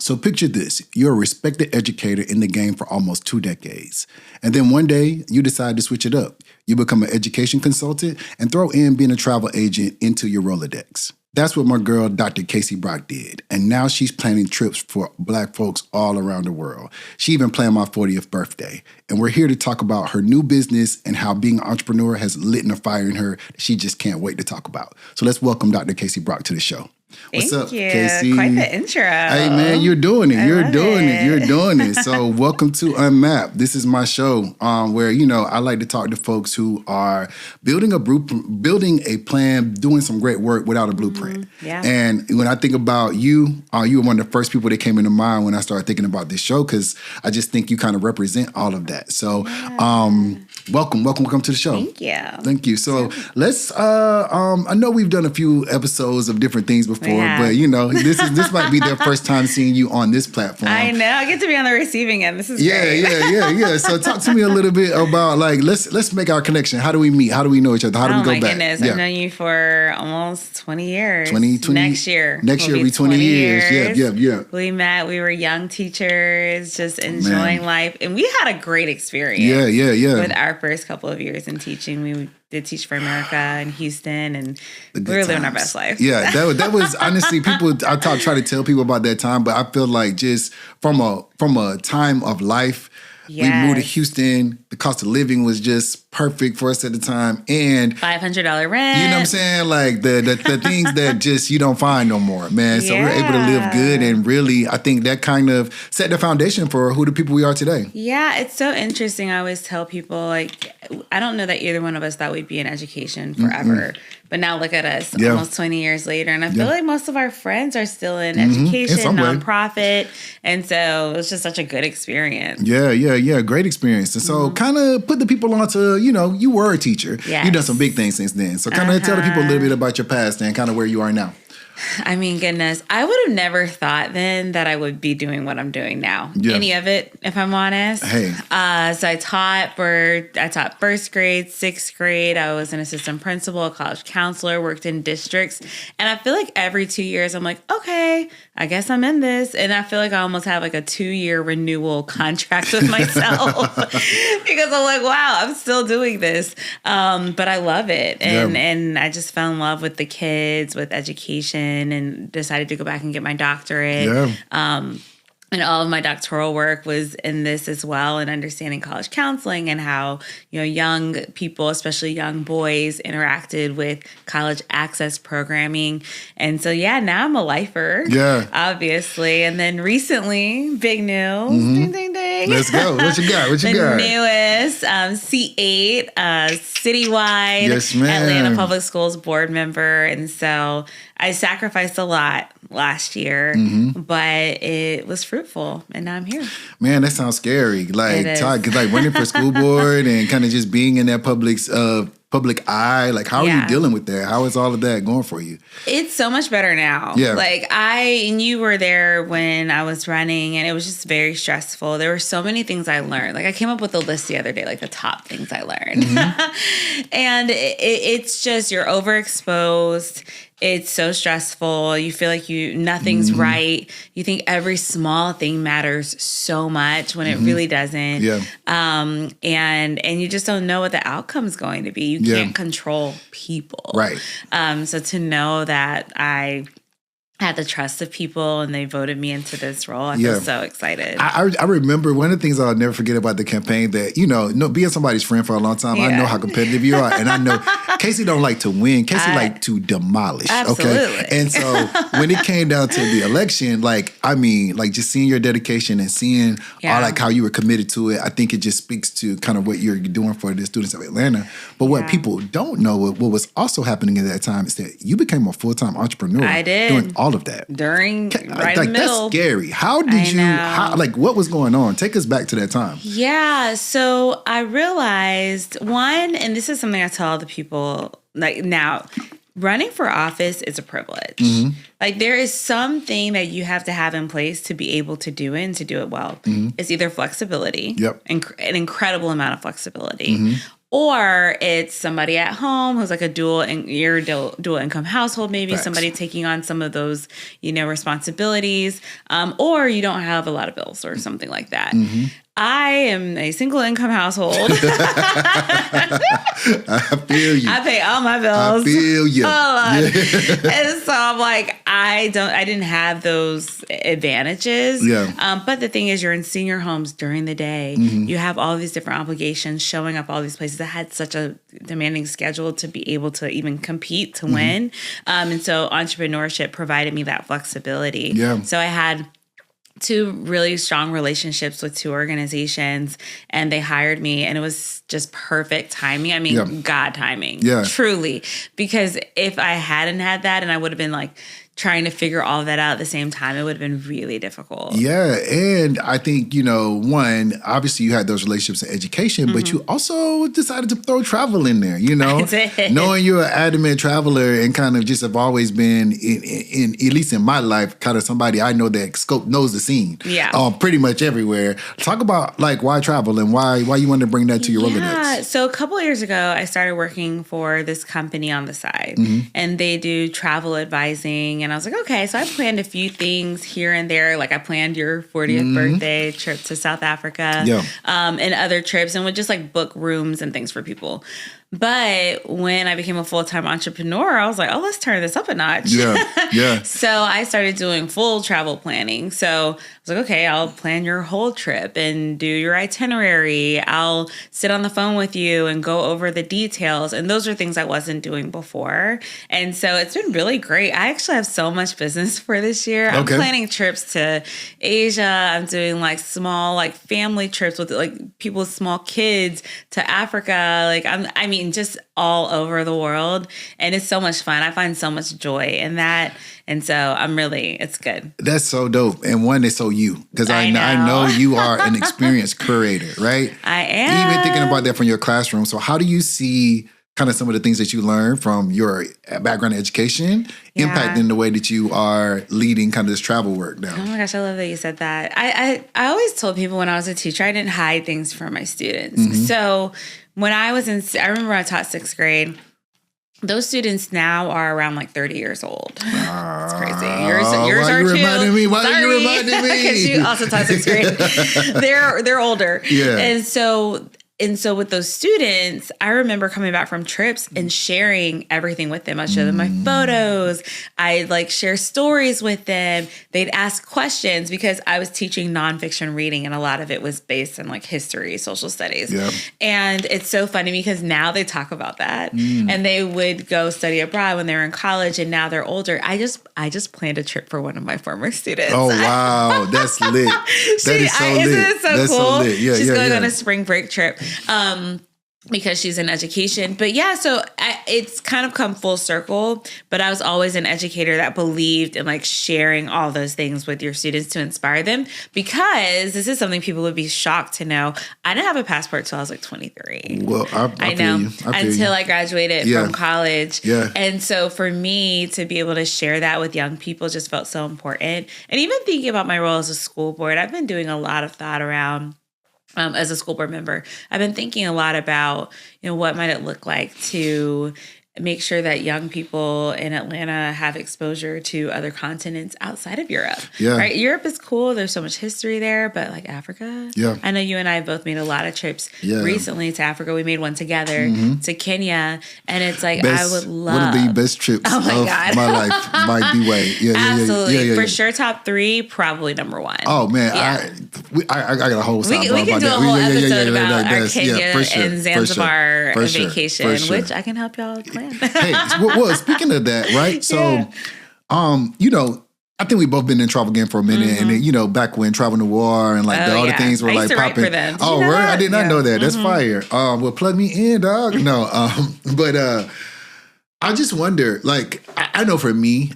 So picture this. You're a respected educator in the game for almost 2 decades. And then one day, you decide to switch it up. You become an education consultant and throw in being a travel agent into your Rolodex. That's what my girl, Dr. Kaycee Brock, did. And now she's planning trips for Black folks all around the world. She even planned my 40th birthday. And we're here to talk about her new business and how being an entrepreneur has lit a fire in her that she just can't wait to talk about. So let's welcome Dr. Kaycee Brock to the show. What's up, Kaycee? Quite the intro. Hey, man, you're doing it. You're doing it. So welcome to Unmapped. This is my show where, I like to talk to folks who are building a plan, doing some great work without a blueprint. Yeah. And when I think about you were one of the first people that came into mind when I started thinking about this show because I just think you kind of represent all of that. So welcome to the show. Thank you. So let's, I know we've done a few episodes of different things before. But this might be their first time seeing you on this platform. I know. I get to be on the receiving end. This is great. Yeah. So talk to me a little bit about let's make our connection. How do we meet? How do we know each other? How do we go back? Oh my goodness. I've known you for almost 20 years. 20 Next year will be 20 years. Yeah. We met. We were young teachers, just enjoying life. And we had a great experience. Yeah. With our first couple of years in teaching. We did Teach for America in Houston, and we were living our best life. Yeah, that was honestly, I try to tell people about that time, but I feel like just from a time of life, we moved to Houston. The cost of living was just perfect for us at the time, and $500 rent. You know what I'm saying? Like the things that just you don't find no more, man. So we're able to live good, and really, I think that kind of set the foundation for who the people we are today. Yeah, it's so interesting. I always tell people, I don't know that either one of us thought we'd be in education forever. But now look at us, almost 20 years later. And I feel like most of our friends are still in education, nonprofit. And so it's just such a good experience. Yeah. Great experience. And so kind of put the people on to, you were a teacher. Yes. You've done some big things since then. So kind of tell the people a little bit about your past and kind of where you are now. I mean, goodness, I would have never thought then that I would be doing what I'm doing now. Yeah. Any of it, if I'm honest. Hey. So I taught first grade, sixth grade. I was an assistant principal, a college counselor, worked in districts. And I feel like every 2 years, I'm like, okay, I guess I'm in this. And I feel like I almost have like a 2-year renewal contract with myself because I'm like, wow, I'm still doing this. But I love it. And I just fell in love with the kids, with education, and decided to go back and get my doctorate. And all of my doctoral work was in this as well, and understanding college counseling and how, young people, especially young boys, interacted with college access programming. And so, now I'm a lifer, obviously. And then recently, big news, ding, ding, ding. Let's go. What you got? The newest C8 citywide Atlanta Public Schools board member. And so I sacrificed a lot last year, but it was fruitful, and now I'm here. Man, that sounds scary. Like running for school board and kind of just being in that public eye. Like, how are you dealing with that? How is all of that going for you? It's so much better now. Yeah. And you were there when I was running, and it was just very stressful. There were so many things I learned. Like, I came up with a list the other day, like the top things I learned. And it's just, you're overexposed. It's so stressful. You feel like nothing's right. You think every small thing matters so much when it really doesn't. Yeah. And you just don't know what the outcome's going to be. You can't control people. Right. So to know that I had the trust of people and they voted me into this role, I feel so excited. I remember one of the things I'll never forget about the campaign that, being somebody's friend for a long time, I know how competitive you are. And I know Kaycee don't like to win. Kaycee like to demolish. Absolutely. Okay. And so when it came down to the election, just seeing your dedication and seeing all how you were committed to it, I think it just speaks to kind of what you're doing for the students of Atlanta. But what people don't know, what was also happening at that time is that you became a full-time entrepreneur. I did. Doing all of that. In the middle. That's scary. How did what was going on? Take us back to that time. Yeah. So I realized and this is something I tell all the people, now, running for office is a privilege. There is something that you have to have in place to be able to do it and to do it well. It's either flexibility, an incredible amount of flexibility, Or it's somebody at home who's like a dual income household, maybe Facts. somebody taking on some of those, responsibilities, or you don't have a lot of bills or something like that. Mm-hmm. I am a single income household. I feel you. I pay all my bills. I feel you. And so I'm like, I didn't have those advantages. Yeah. But the thing is, you're in senior homes during the day. Mm-hmm. You have all these different obligations showing up all these places. I had such a demanding schedule to be able to even compete to win. And so entrepreneurship provided me that flexibility. Yeah. So I had 2 really strong relationships with 2 organizations, and they hired me, and it was just perfect timing. I mean, God timing, truly, because if I hadn't had that and I would have been like trying to figure all of that out at the same time, it would have been really difficult. Yeah. And I think, one, obviously you had those relationships in education, but you also decided to throw travel in there, I did. Knowing you're an adamant traveler and kind of just have always been, in at least in my life, kind of somebody I know that scope knows the scene. Yeah. Pretty much everywhere. Talk about like why travel and why you wanted to bring that to your Rolodex. So a couple of years ago, I started working for this company on the side, and they do travel advising. And I was like, okay, so I planned a few things here and there. Like I planned your 40th birthday trip to South Africa, and other trips, and would just like book rooms and things for people. But when I became a full-time entrepreneur, I was like, oh, let's turn this up a notch. Yeah. So I started doing full travel planning. So I was like, okay, I'll plan your whole trip and do your itinerary. I'll sit on the phone with you and go over the details. And those are things I wasn't doing before. And so it's been really great. I actually have so much business for this year. I'm planning trips to Asia. I'm doing like small, like family trips with like people with small kids to Africa. Like just all over the world. And it's so much fun. I find so much joy in that. And so it's good. That's so dope. And one is so you, because I know you are an experienced curator, right? I am. Even thinking about that from your classroom. So how do you see kind of some of the things that you learned from your background in education impacting the way that you are leading kind of this travel work now? Oh my gosh, I love that you said that. I always told people when I was a teacher, I didn't hide things from my students. So when I remember when I taught 6th grade, those students now are around like 30 years old. It's crazy. Yours are too. Reminding me? Why are you reminding me? Because you also taught 6th grade. They're older. Yeah. And so with those students, I remember coming back from trips and sharing everything with them. I'd show them my photos. I'd like share stories with them. They'd ask questions because I was teaching nonfiction reading, and a lot of it was based in like history, social studies. Yeah. And it's so funny because now they talk about that, and they would go study abroad when they were in college, and now they're older. I just planned a trip for one of my former students. Oh wow, that's lit. That is so lit. Isn't it so that's cool? So lit. Yeah, she's going on a spring break trip. Because she's in education. But yeah, so it's kind of come full circle, but I was always an educator that believed in like sharing all those things with your students to inspire them, because this is something people would be shocked to know. I didn't have a passport till I was like 23. Well, I know. Until I graduated from college. Yeah. And so for me to be able to share that with young people just felt so important. And even thinking about my role as a school board, I've been doing a lot of thought around as a school board member. I've been thinking a lot about, what might it look like to make sure that young people in Atlanta have exposure to other continents outside of Europe. Yeah. Right? Europe is cool. There's so much history there, but like Africa. Yeah. I know you and I both made a lot of trips recently to Africa. We made one together to Kenya. And it's like, I would love. One of the best trips of my life might be way. Yeah, absolutely. Yeah. For sure, top 3, probably number 1. Oh, man. Yeah. I got a whole sidebar we can do a whole episode about our Kenya sure, and Zanzibar vacation, which I can help y'all plan. Hey, well, speaking of that, right? So, I think we've both been in travel game for a minute, and then, back when Travel Noir and like all the things were like popping. Right? I did not know that. That's fire. Well, plug me in, dog. No, but I just wonder, like, I know for me,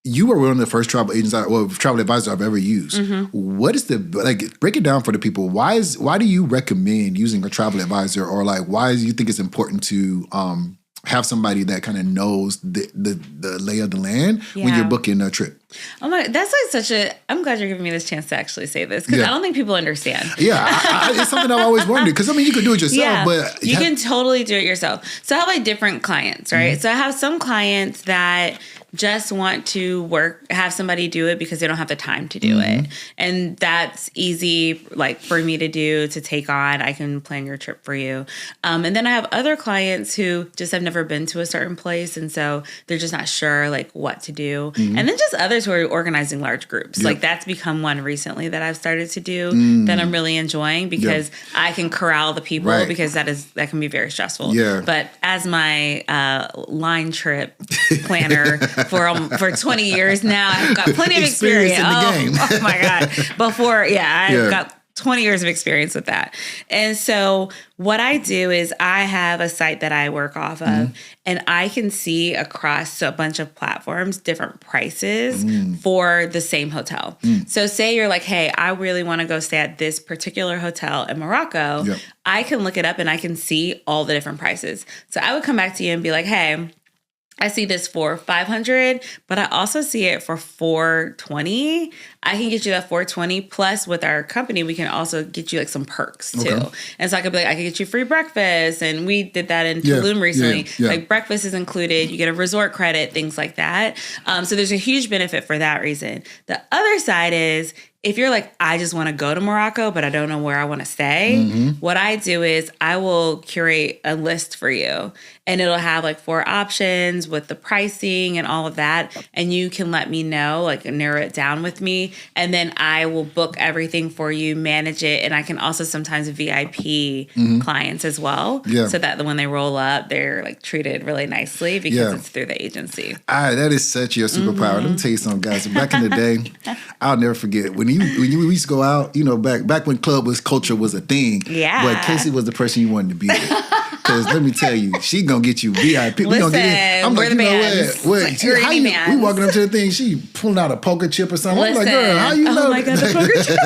you were one of the first travel agents travel advisors I've ever used. What is break it down for the people. Why do you recommend using a travel advisor, or like why do you think it's important to have somebody that kind of knows the lay of the land when you're booking a trip. Oh my, that's like such a, I'm glad you're giving me this chance to actually say this because I don't think people understand. Yeah, it's something I've always wondered because I mean, you could do it yourself, but you can totally do it yourself. So I have like different clients, right? So I have some clients that just want to have somebody do it because they don't have the time to do it. And that's easy, like for me to do, to take on. I can plan your trip for you. And then I have other clients who just have never been to a certain place. And so they're just not sure like what to do. And then just others who are organizing large groups. Like that's become one recently that I've started to do that I'm really enjoying because I can corral the people because that can be very stressful. But as my line trip planner for 20 years now, I've got plenty of experience in the game. Oh my God. I've got 20 years of experience with that. And so what I do is I have a site that I work off of and I can see across a bunch of platforms different prices for the same hotel. So say you're like, hey, I really want to go stay at this particular hotel in Morocco. I can look it up and I can see all the different prices. So I would come back to you and be like, hey, I see this for $500, but I also see it for $420. I can get you that $420 plus with our company, we can also get you like some perks too. And so I could be like, I could get you free breakfast. And we did that in Tulum recently. Like breakfast is included. You get a resort credit, things like that. So there's a huge benefit for that reason. The other side is if you're like, I just want to go to Morocco, but I don't know where I want to stay, what I do is I will curate a list for you and it'll have like 4 options with the pricing and all of that. And you can let me know, like narrow it down with me. And then I will book everything for you, manage it. And I can also sometimes VIP clients as well. So that when they roll up, they're like treated really nicely because it's through the agency. That is such your superpower. Let me tell you something, guys. Back in the day, I'll never forget when we used to go out, you know, back when culture was a thing. But Kaycee was the person you wanted to be with. Because let me tell you, she gonna get you VIP. Listen, we gonna get I'm we're like, the bands. We walking up to the thing, she pulling out a poker chip or something. Listen, I'm like, girl, how you know? Oh my God, the poker chip.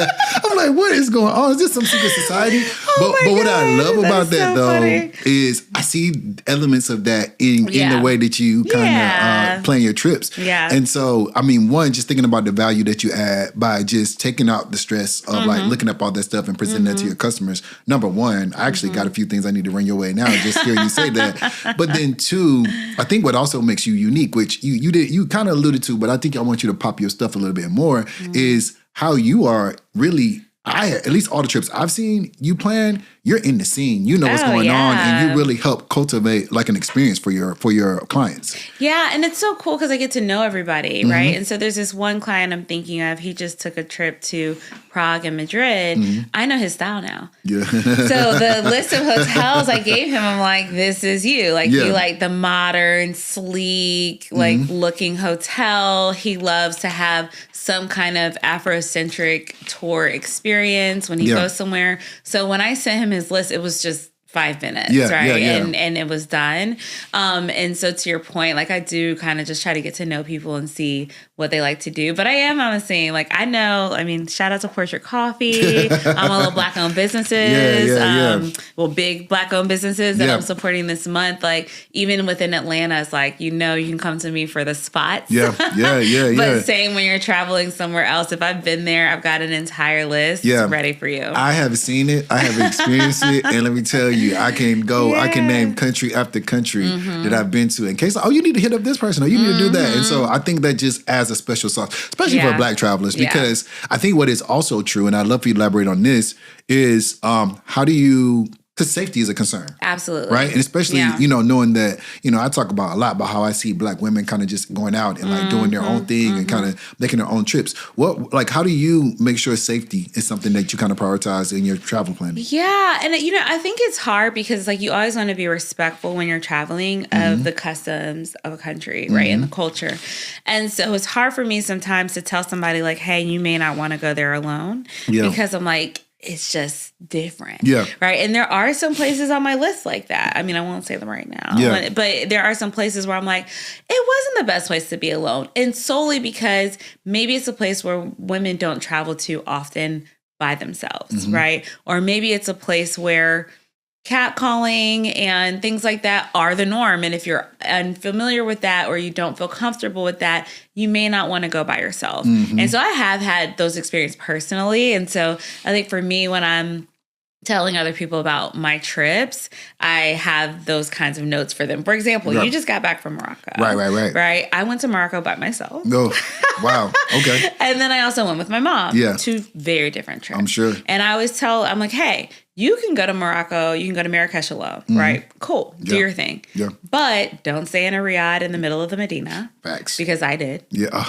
I'm like, what is going on? Is this some secret society? But what I love about that though is I see elements of that in the way that you kind of plan your trips. And so, I mean, one, just thinking about the value that you add by just taking out the stress of like looking up all that stuff and presenting that to your customers. Number one, I actually got a few things I need to run your way now, just hearing you say that. But then two, I think what also makes you unique, which you kind of alluded to, but I think I want you to pop your stuff a little bit more, is how you are really, at least all the trips I've seen you plan, you're in the scene. You know what's going on, and you really help cultivate like an experience for your clients. Yeah, and it's so cool because I get to know everybody, right? And so there's this one client I'm thinking of. He just took a trip to Prague and Madrid. I know his style now. So the list of hotels I gave him, I'm like, this is you. Like you like the modern, sleek, like looking hotel. He loves to have some kind of Afrocentric tour experience when he goes somewhere. So when I sent him his list, it was just 5 minutes, right? And it was done. And so to your point, like I do kind of just try to get to know people and see what they like to do. But I am on the scene. Like I know, I mean, shout out to Portrait Coffee. I'm a little Black-owned businesses. Well, big Black-owned businesses that I'm supporting this month. Like even within Atlanta, it's like, you know, you can come to me for the spots. But same when you're traveling somewhere else. If I've been there, I've got an entire list ready for you. I have seen it. I have experienced it. And let me tell you, I can name country after country that I've been to. In case, you need to hit up this person or you need to do that. And so I think that just adds a special sauce, especially for Black travelers, because I think what is also true, and I'd love for you to elaborate on this, is how do you... Because safety is a concern. Absolutely. Right? And especially, you know, knowing that, you know, I talk about a lot about how I see Black women kind of just going out and like doing their own thing and kind of making their own trips. How do you make sure safety is something that you kind of prioritize in your travel planning? Yeah. And, you know, I think it's hard because like you always want to be respectful when you're traveling of the customs of a country, right? And the culture. And so it's hard for me sometimes to tell somebody like, hey, you may not want to go there alone because I'm like, it's just different. Right. And there are some places on my list like that. I mean, I won't say them right now. But there are some places where I'm like, it wasn't the best place to be alone. And solely because maybe it's a place where women don't travel to often by themselves. Right. Or maybe it's a place where catcalling and things like that are the norm. And if you're unfamiliar with that or you don't feel comfortable with that, you may not want to go by yourself. And so I have had those experiences personally. And so I think for me, when I'm telling other people about my trips, I have those kinds of notes for them. For example, you just got back from Morocco. Right? I went to Morocco by myself. Oh, wow. Okay. And then I also went with my mom. Yeah. 2 very different trips. I'm sure. And I always I'm like, hey, you can go to Morocco, you can go to Marrakesh alone, right? Cool. Do your thing. Yeah. But don't stay in a riad in the middle of the Medina. Facts. Because I did. Yeah.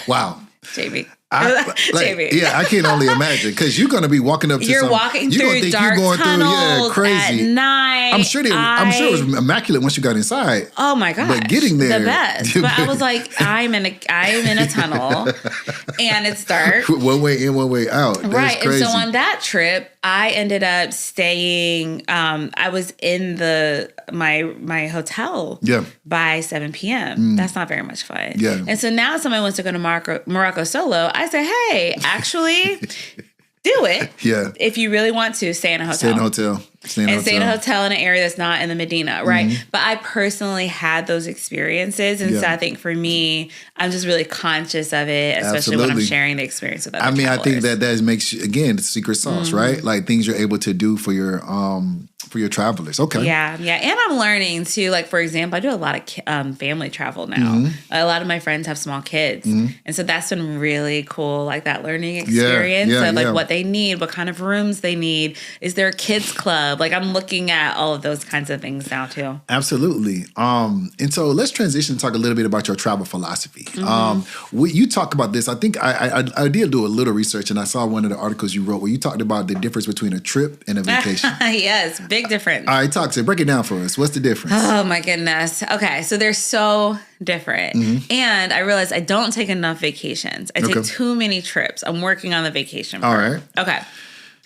Wow. JB. I can only imagine because you're going to be walking up to you're walking through dark tunnels crazy. At night. I'm sure it was immaculate once you got inside. Oh my gosh, but getting there, the best. But I was like, I'm in a tunnel, and it's dark. One way in, one way out. That's right. crazy. And so on that trip, I ended up staying. I was in my hotel. Yeah. By 7 p.m. That's not very much fun. Yeah. And so now somebody wants to go to Morocco solo. I say, hey, actually, do it. Yeah. If you really want to, stay in a hotel. Stay in a hotel in an area that's not in the Medina, right? But I personally had those experiences. And so I think for me, I'm just really conscious of it, especially when I'm sharing the experience with other travelers. I think that makes, again, the secret sauce, right? Like things you're able to do for your travelers. Okay. Yeah. And I'm learning too, like, for example, I do a lot of family travel now. A lot of my friends have small kids. And so that's been really cool, like that learning experience of what they need, what kind of rooms they need. Is there a kids club? Like I'm looking at all of those kinds of things now too. Absolutely. And so let's transition and talk a little bit about your travel philosophy. You talk about this. I think I did do a little research and I saw one of the articles you wrote where you talked about the difference between a trip and a vacation. Yes, big difference. All right, break it down for us. What's the difference? Oh my goodness. Okay, so they're so different. And I realized I don't take enough vacations. I take too many trips. I'm working on the vacation part. All right. Okay.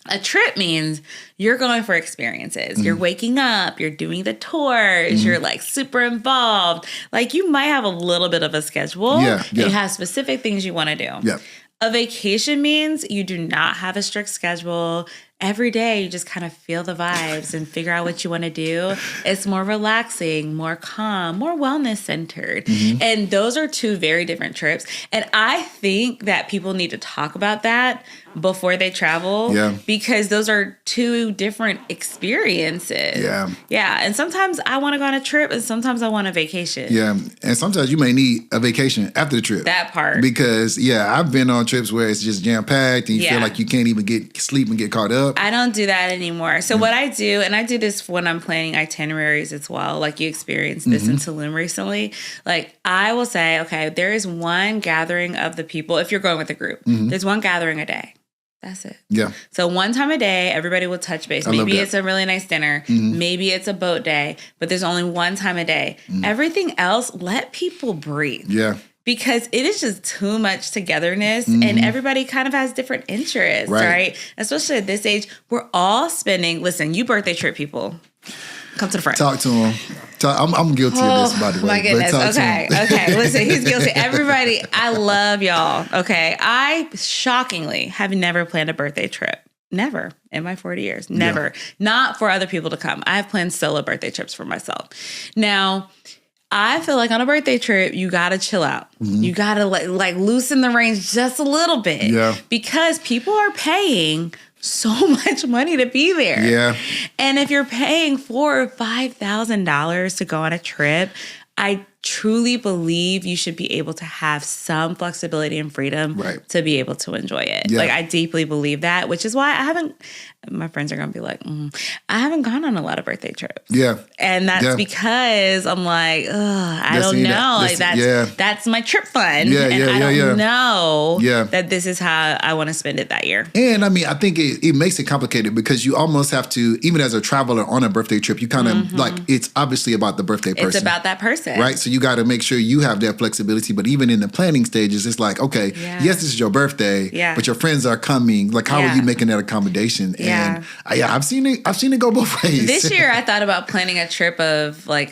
A trip means you're going for experiences. You're waking up, you're doing the tours, you're like super involved. Like you might have a little bit of a schedule. You have specific things you want to do. Yeah. A vacation means you do not have a strict schedule. Every day you just kind of feel the vibes and figure out what you want to do. It's more relaxing, more calm, more wellness centered. And those are 2 very different trips. And I think that people need to talk about that before they travel because those are 2 different experiences. Yeah. And sometimes I want to go on a trip and sometimes I want a vacation. Yeah. And sometimes you may need a vacation after the trip. That part. Because, I've been on trips where it's just jam-packed and you feel like you can't even get sleep and get caught up. I don't do that anymore. So what I do, and I do this when I'm planning itineraries as well, like you experienced this in Tulum recently, like I will say, okay, there is one gathering of the people, if you're going with a group, there's one gathering a day. That's it. Yeah. So one time a day, everybody will touch base. Maybe it's a really nice dinner. Maybe it's a boat day, but there's only one time a day. Everything else, let people breathe. Yeah. Because it is just too much togetherness and everybody kind of has different interests, right? Especially at this age, we're all spending, listen, you birthday trip people, come to the front. Talk to them. I'm guilty of this, by the way. My goodness. Okay. Listen, he's guilty. Everybody, I love y'all. Okay. I shockingly have never planned a birthday trip. Never in my 40 years. Never. Not for other people to come. I have planned solo birthday trips for myself. Now, I feel like on a birthday trip, you got to chill out. You got to like loosen the reins just a little bit. Yeah. Because people are paying so much money to be there. Yeah. And if you're paying $4,000 or $5,000 to go on a trip, I truly believe you should be able to have some flexibility and freedom to be able to enjoy it. Yeah. Like I deeply believe that, which is why my friends are going to be like, I haven't gone on a lot of birthday trips. Yeah. And that's because I'm like, I don't know. That's my trip fund. Yeah, and I don't know Yeah. that this is how I want to spend it that year. And I mean, I think it makes it complicated because you almost have to, even as a traveler on a birthday trip, you kind of like, it's obviously about the birthday person. It's about that person. Right? So you got to make sure you have that flexibility. But even in the planning stages, it's like, okay, yes, this is your birthday, but your friends are coming. Like, how are you making that accommodation? And I've seen it go both ways. This year, I thought about planning a trip of like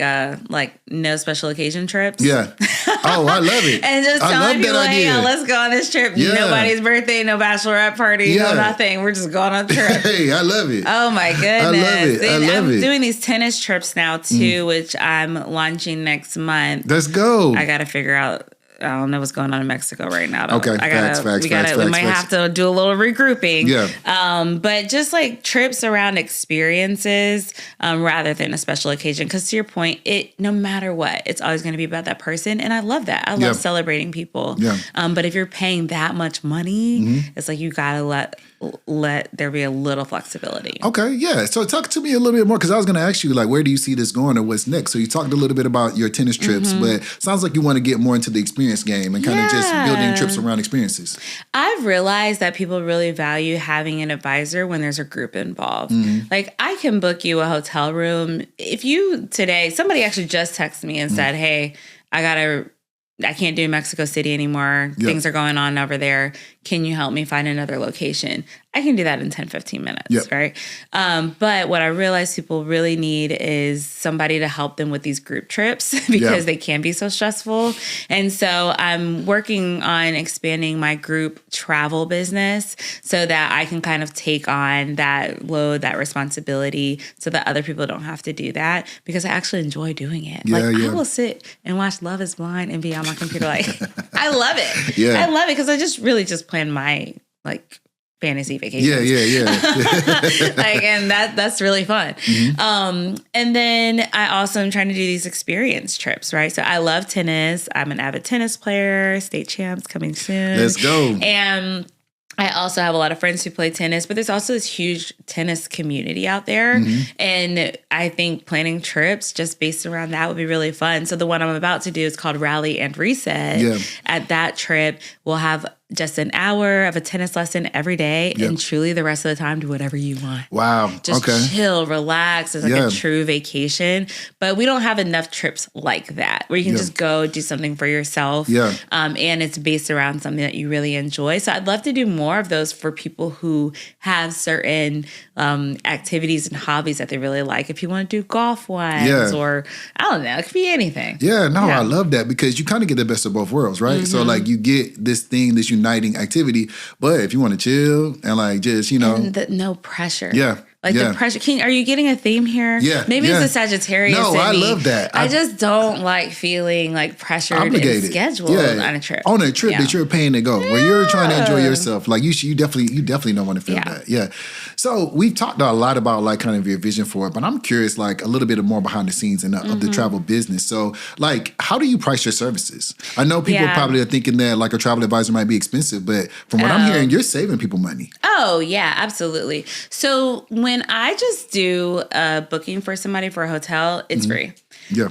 no special occasion trips. Yeah. Oh, I love it. And just telling people, hey, let's go on this trip. Yeah. Nobody's birthday, no bachelorette party, no nothing. We're just going on a trip. Hey, I love it. Oh my goodness. I love it. I'm doing these tennis trips now too, which I'm launching next month. Let's go. I got to figure out. I don't know what's going on in Mexico right now. Okay, we might have to do a little regrouping. Yeah. But just like trips around experiences rather than a special occasion. Because to your point, no matter what, it's always going to be about that person. And I love that. I love celebrating people. Yeah. But if you're paying that much money, it's like you got to let there be a little flexibility. Okay, yeah. So talk to me a little bit more, because I was going to ask you, like, where do you see this going or what's next? So you talked a little bit about your tennis trips, but sounds like you want to get more into the experience game and kind of just building trips around experiences. I've realized that people really value having an advisor when there's a group involved. Like, I can book you a hotel room. If you today, somebody actually just texted me and said, hey, I can't do Mexico City anymore. Yep. Things are going on over there. Can you help me find another location? I can do that in 10, 15 minutes, right? But what I realize people really need is somebody to help them with these group trips because they can be so stressful. And so I'm working on expanding my group travel business so that I can kind of take on that load, that responsibility, so that other people don't have to do that, because I actually enjoy doing it. I will sit and watch Love is Blind and be on my computer. Like, I love it. I love it because I just plan my fantasy vacation. And that's really fun. And then I also am trying to do these experience trips, right? So I love tennis. I'm an avid tennis player. State champs coming soon. Let's go. And I also have a lot of friends who play tennis, but there's also this huge tennis community out there. And I think planning trips just based around that would be really fun. So the one I'm about to do is called Rally and Reset. At that trip, we'll have just an hour of a tennis lesson every day, and truly the rest of the time do whatever you want. Wow. Just chill, relax. It's like a true vacation. But we don't have enough trips like that where you can just go do something for yourself. And it's based around something that you really enjoy. So I'd love to do more of those for people who have certain activities and hobbies that they really like. If you want to do golf ones or I don't know, it could be anything. I love that, because you kind of get the best of both worlds, right? So like you get this thing, this uniting activity, but if you want to chill and like just, and no pressure. The pressure. Are you getting a theme here? Maybe it's a Sagittarius. No, I love that. I just don't like feeling like pressured and scheduled on a trip. On a trip that you're paying to go, where you're trying to enjoy yourself. Like you definitely don't want to feel that. So we've talked a lot about like kind of your vision for it, but I'm curious, like a little bit more behind the scenes of the travel business. So like, how do you price your services? I know people probably are thinking that like a travel advisor might be expensive, but from what I'm hearing, you're saving people money. Oh yeah, absolutely. So when I just do a booking for somebody for a hotel, it's free.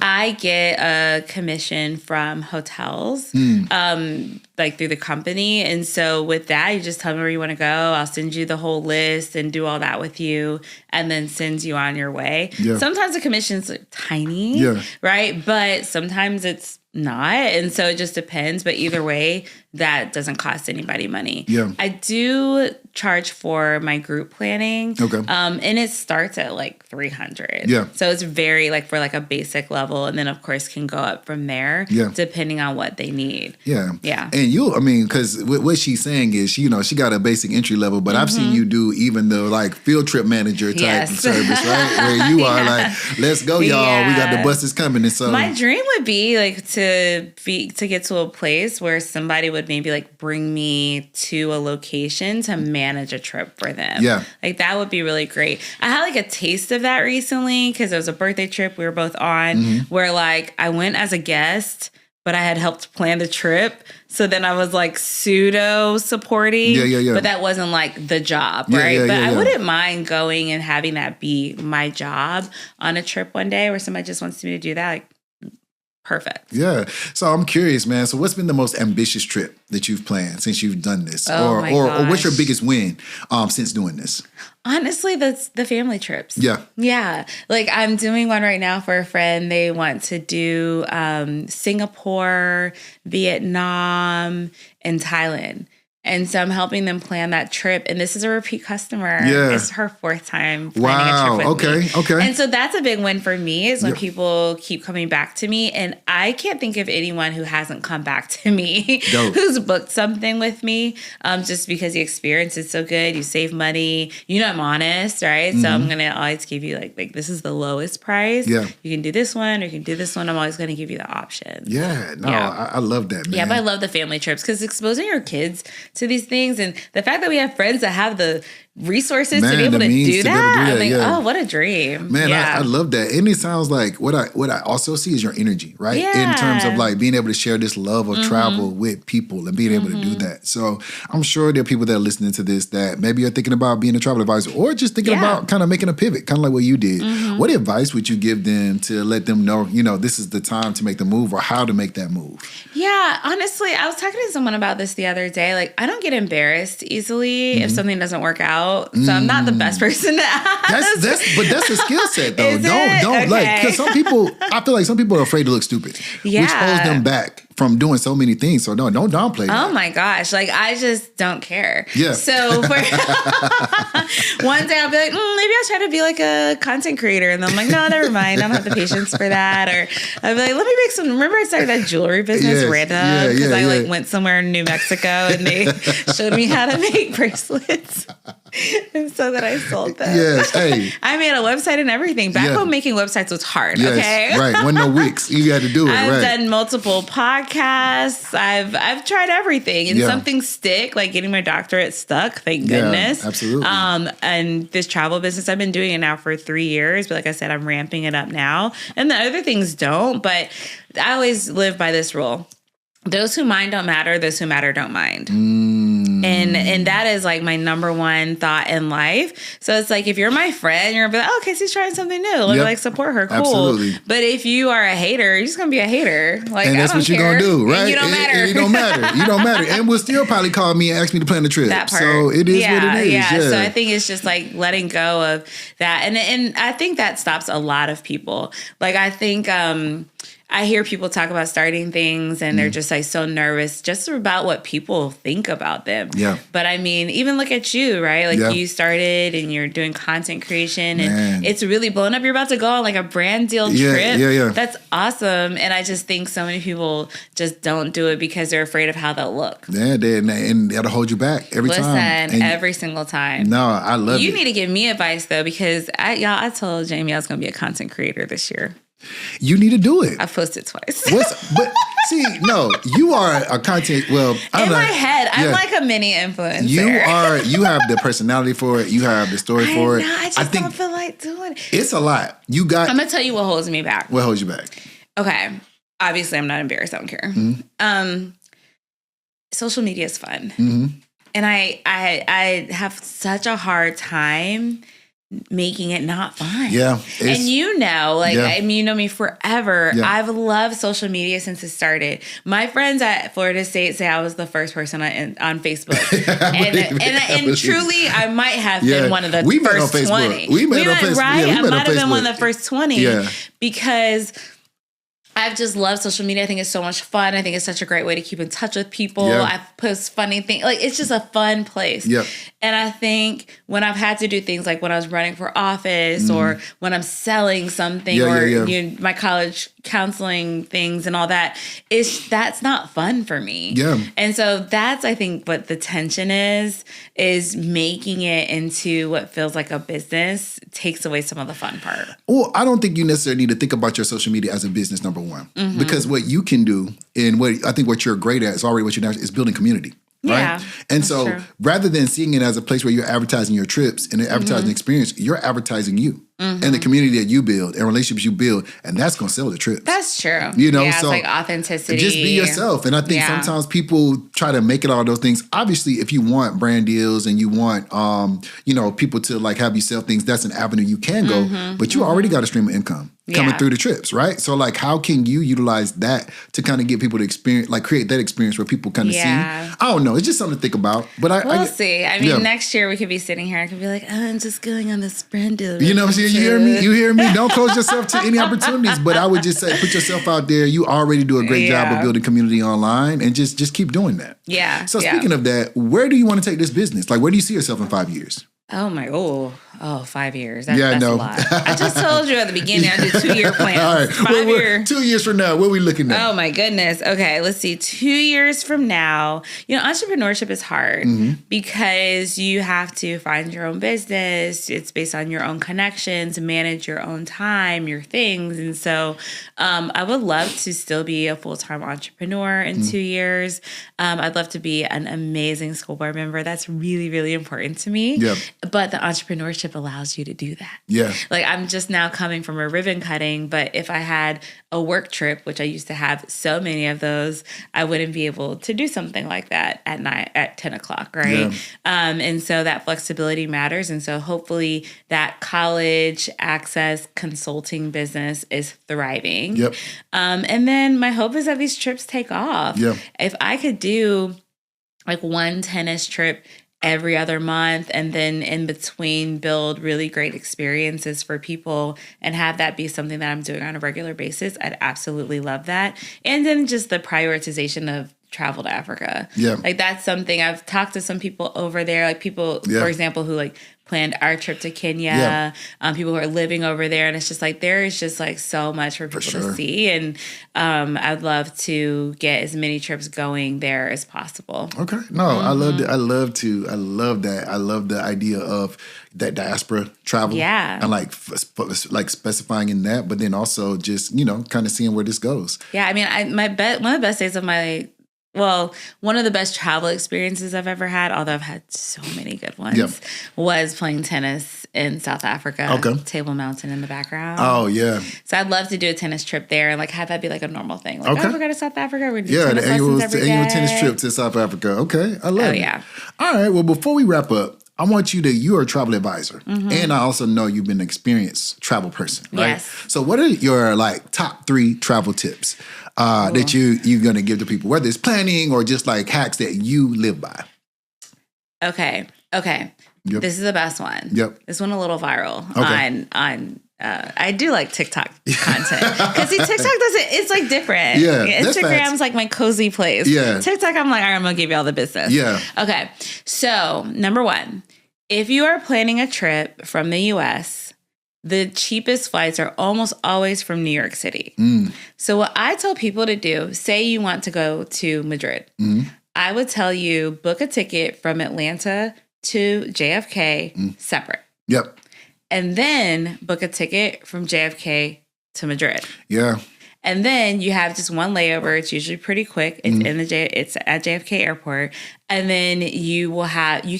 I get a commission from hotels, like through the company. And so with that, you just tell me where you want to go. I'll send you the whole list and do all that with you, and then send you on your way. Sometimes the commission's tiny, right? But sometimes it's not. And so it just depends. But either way, that doesn't cost anybody money. I do charge for my group planning. And it starts at like $300. So it's very like for like a basic level, and then of course can go up from there depending on what they need. And because what she's saying is, she got a basic entry level, but I've seen you do even the like field trip manager type service, right? Where you are like, let's go, y'all. We got the buses coming. And so my dream would be like to get to a place where somebody would maybe like bring me to a location to manage a trip for them. Like that would be really great. I had like a taste of that recently because it was a birthday trip we were both on where like I went as a guest, but I had helped plan the trip. So then I was like pseudo supporting, but that wasn't like the job, right? But I wouldn't mind going and having that be my job on a trip one day where somebody just wants me to do that. Like, perfect. Yeah. So I'm curious, man. So what's been the most ambitious trip that you've planned since you've done this? Oh, or what's your biggest win since doing this? Honestly, that's the family trips. Yeah. Yeah. Like I'm doing one right now for a friend. They want to do Singapore, Vietnam, and Thailand. And so I'm helping them plan that trip. And this is a repeat customer. Yeah. It's her 4th time planning a trip with me. Okay. And so that's a big win for me is when people keep coming back to me. And I can't think of anyone who hasn't come back to me who's booked something with me just because the experience is so good. You save money. You know I'm honest, right? So I'm going to always give you like this is the lowest price. Yeah. You can do this one or you can do this one. I'm always going to give you the option. Yeah. No, yeah. I love that, man. Yeah, but I love the family trips because exposing your kids to these things and the fact that we have friends that have the resources to be able to do that. I'm like, oh, what a dream. Man, I love that. And it sounds like what I also see is your energy, right? Yeah. In terms of like being able to share this love of travel with people and being able to do that. So I'm sure there are people that are listening to this that maybe are thinking about being a travel advisor or just thinking about kind of making a pivot, kind of like what you did. What advice would you give them to let them know, this is the time to make the move or how to make that move? Yeah, honestly, I was talking to someone about this the other day. Like, I don't get embarrassed easily if something doesn't work out. So I'm not the best person to ask. But that's a skill set, though. Don't like, because I feel like some people are afraid to look stupid, which holds them back from doing so many things. So don't downplay that. Oh my gosh. Like, I just don't care. Yeah. So one day I'll be like, maybe I'll try to be like a content creator. And then I'm like, no, never mind. I don't have the patience for that. Or I'll be like, let me make remember I started that jewelry business random because I went somewhere in New Mexico and they showed me how to make bracelets. And so that I sold them. Yes, hey. I made a website and everything. Back when making websites was hard, okay? Right, when no Wix. You got to do it, I've done multiple podcasts. I've tried everything. And something stick, like getting my doctorate stuck, thank goodness. Absolutely. And this travel business, I've been doing it now for 3 years. But like I said, I'm ramping it up now. And the other things don't. But I always live by this rule. Those who mind don't matter. Those who matter don't mind. And that is like my number one thought in life. So it's like, if you're my friend, you're gonna be like, oh, Kaycee's trying something new. Like support her. Cool. Absolutely. But if you are a hater, you're just gonna be a hater. Like, and that's what you're gonna do, right? And you don't matter. And you don't matter. You don't matter. And will still probably call me and ask me to plan the trip. That part. So it is what it is. Yeah. So I think it's just like letting go of that. And I think that stops a lot of people. Like, I think I hear people talk about starting things and they're just like so nervous just about what people think about them. Yeah. But I mean, even look at you, right? Like you started and you're doing content creation and it's really blown up. You're about to go on like a brand deal trip. Yeah. That's awesome. And I just think so many people just don't do it because they're afraid of how they'll look. Yeah, and that'll hold you back every time. Listen, every single time. No, I love it. You need to give me advice though, because I told Jamie I was going to be a content creator this year. You need to do it. I've posted twice. But see, no, you are a content. Well, in my head, I'm like a mini influencer. You have the personality for it. You have the story for it. I just don't feel like doing it. It's a lot. I'm gonna tell you what holds me back. What holds you back? Okay, obviously I'm not embarrassed. I don't care. Social media is fun, and I have such a hard time making it not fun. Yeah. And you know me forever. Yeah. I've loved social media since it started. My friends at Florida State say I was the first person on Facebook. and truly, I might have been one of the first 20. We met on Facebook. Right? I might have been one of the first 20 because I've just loved social media. I think it's so much fun. I think it's such a great way to keep in touch with people. I post funny things. Like, it's just a fun place. Yep. And I think when I've had to do things like when I was running for office or when I'm selling something my college counseling things and all that, that's not fun for me. Yeah. And so that's, I think, what the tension is making it into what feels like a business takes away some of the fun part. Well, I don't think you necessarily need to think about your social media as a business, number one. Because what you can do and what you're great at is already what you're is building community. Right. Yeah, and so rather than seeing it as a place where you're advertising your trips and an advertising experience, you're advertising you. and the community that you build and relationships you build, and that's going to sell the trips. That's true. You know, yeah, so it's like authenticity. just be yourself. And I think sometimes people try to make it all those things. Obviously, if you want brand deals and you want, people to like have you sell things, that's an avenue you can go. But you already got a stream of income coming through the trips, right? So like, how can you utilize that to kind of get people to experience, like create that experience where people kind of see? I don't know. It's just something to think about. But we'll see. I mean, next year we could be sitting here and could be like, oh, I'm just going on this brand deal. You know what I'm saying? You hear me? You hear me? Don't close yourself to any opportunities. But I would just say, put yourself out there. You already do a great job of building community online, and just keep doing that. Yeah. So speaking of that, where do you want to take this business? Like, where do you see yourself in 5 years? Oh, 5 years. That's a lot. I just told you at the beginning I did 2-year plans. All right. 5 years. 2 years from now, what are we looking at? Oh my goodness. Okay, let's see. 2 years from now, entrepreneurship is hard because you have to find your own business. It's based on your own connections, manage your own time, your things. And so I would love to still be a full-time entrepreneur in 2 years. I'd love to be an amazing school board member. That's really, really important to me. Yep. But the entrepreneurship allows you to do that. Yeah. Like I'm just now coming from a ribbon cutting, but if I had a work trip, which I used to have so many of those, I wouldn't be able to do something like that at night at 10 o'clock, right? Yeah. And so that flexibility matters. And so hopefully that college access consulting business is thriving. Yep. And then my hope is that these trips take off. Yeah. If I could do like one tennis trip every other month, and then in between build really great experiences for people and have that be something that I'm doing on a regular basis, I'd absolutely love that. And then just the prioritization of travel to Africa. Yeah. Like that's something I've talked to some people over there, like people, for example, who like planned our trip to Kenya, people who are living over there. And it's just like, there is just like so much for people to see. And I'd love to get as many trips going there as possible. Okay. No, I love that. I love that. I love the idea of that diaspora travel. Yeah. And like specifying in that, but then also just, kind of seeing where this goes. Yeah. I mean, one of the best days of one of the best travel experiences I've ever had, although I've had so many good ones, was playing tennis in South Africa. Okay. Table Mountain in the background. Oh, yeah. So I'd love to do a tennis trip there and like have that be like a normal thing. Like, we're going to South Africa. We're going to do tennis lessons every day. Annual tennis trip to South Africa. Okay. I love it. Yeah. All right. Well, before we wrap up, I want you're a travel advisor. And I also know you've been an experienced travel person, right? Yes. So what are your like top 3 travel tips that you're going to give to people, whether it's planning or just like hacks that you live by? Okay. Yep. This is the best one. Yep. This one a little viral on I do like TikTok content because TikTok it's like different. Yeah, Instagram's like my cozy place. Yeah, TikTok I'm like, all right, I'm gonna give you all the business. Yeah. Okay. So number 1, if you are planning a trip from the U.S., the cheapest flights are almost always from New York City. So what I tell people to do, say you want to go to Madrid, I would tell you book a ticket from Atlanta to JFK separate. Yep. And then book a ticket from JFK to Madrid. Yeah. And then you have just one layover. It's usually pretty quick. It's it's at JFK Airport. And then you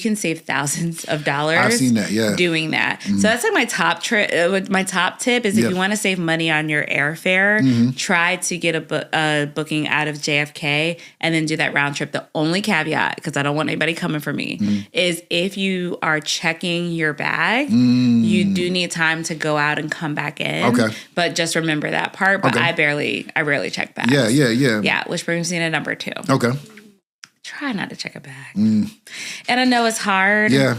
can save thousands of dollars. I've seen that, doing that. So that's like my top tip is if you want to save money on your airfare, try to get a booking out of JFK and then do that round trip. The only caveat, because I don't want anybody coming for me, is if you are checking your bag, you do need time to go out and come back in. Okay. But just remember that part. But I rarely check bags. Yeah. Yeah, which brings me to number 2. Okay. Try not to check a bag. And I know it's hard. Yeah.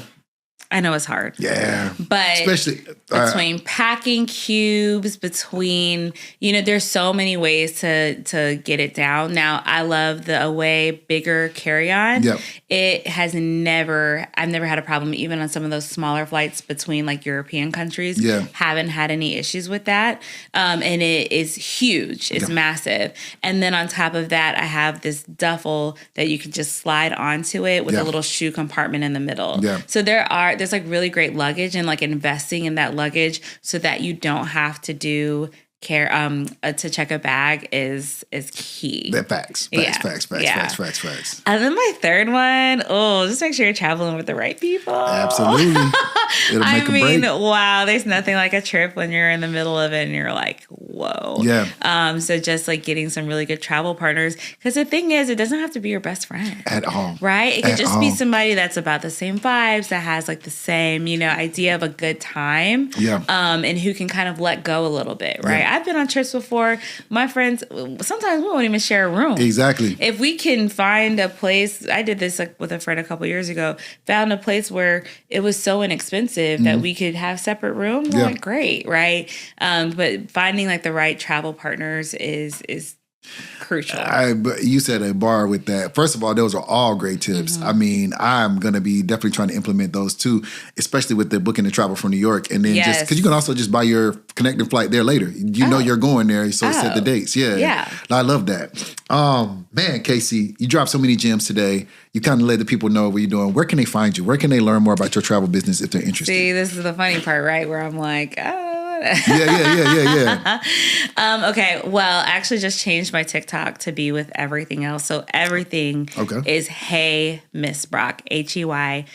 I know it's hard. Yeah. But especially between packing cubes, there's so many ways to get it down. Now, I love the Away bigger carry-on. Yep. I've never had a problem, even on some of those smaller flights between like European countries. Yeah. Haven't had any issues with that. And it is huge. It's massive. And then on top of that, I have this duffel that you can just slide onto it with a little shoe compartment in the middle. Yeah. So there's like really great luggage and like investing in that luggage so that you don't have to do to check a bag is key. Facts. Yeah. Facts. And then my third one, just make sure you're traveling with the right people. Absolutely. It'll make a break. Wow, there's nothing like a trip when you're in the middle of it and you're like, whoa. Yeah. So just like getting some really good travel partners. Because the thing is, it doesn't have to be your best friend. At all. Right? It could just be somebody that's about the same vibes, that has like the same, idea of a good time. Yeah. And who can kind of let go a little bit, right? Yeah. I've been on trips before. My friends, sometimes we won't even share a room. Exactly. If we can find a place, I did this with a friend a couple years ago, found a place where it was so inexpensive that we could have separate rooms. We're like, great, right? But finding like the right travel partners is crucial. But you set a bar with that. First of all, those are all great tips. I mean, I'm going to be definitely trying to implement those too, especially with the booking the travel from New York. And then just because you can also just buy your connecting flight there later. You know you're going there, so set the dates. Yeah. I love that. Man, Kaycee, you dropped so many gems today. You kind of let the people know what you're doing. Where can they find you? Where can they learn more about your travel business if they're interested? See, this is the funny part, right? Where I'm like, Yeah. Okay, well, I actually just changed my TikTok to be with everything else. So everything is Hey Miss Brock, HeyMissBrock.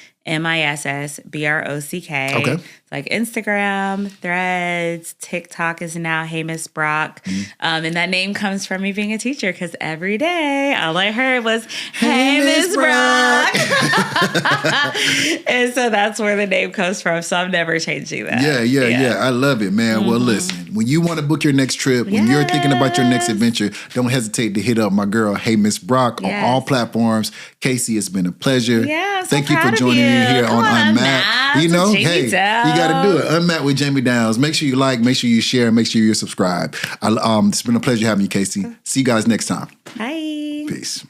Okay. It's like Instagram, Threads, TikTok is now Hey Miss Brock. And that name comes from me being a teacher because every day all I heard was Hey Miss Brock. And so that's where the name comes from. So I'm never changing that. Yeah. I love it, man. Well, listen, when you want to book your next trip, when you're thinking about your next adventure, don't hesitate to hit up my girl, Hey Miss Brock, on all platforms. Kaycee, it's been a pleasure. Yeah, Thank you for joining me here on Unmapped. You know, hey, you got to do it. Unmapped with Jamie Downs. Make sure you like, make sure you share, make sure you subscribe. It's been a pleasure having you, Kaycee. See you guys next time. Bye. Peace.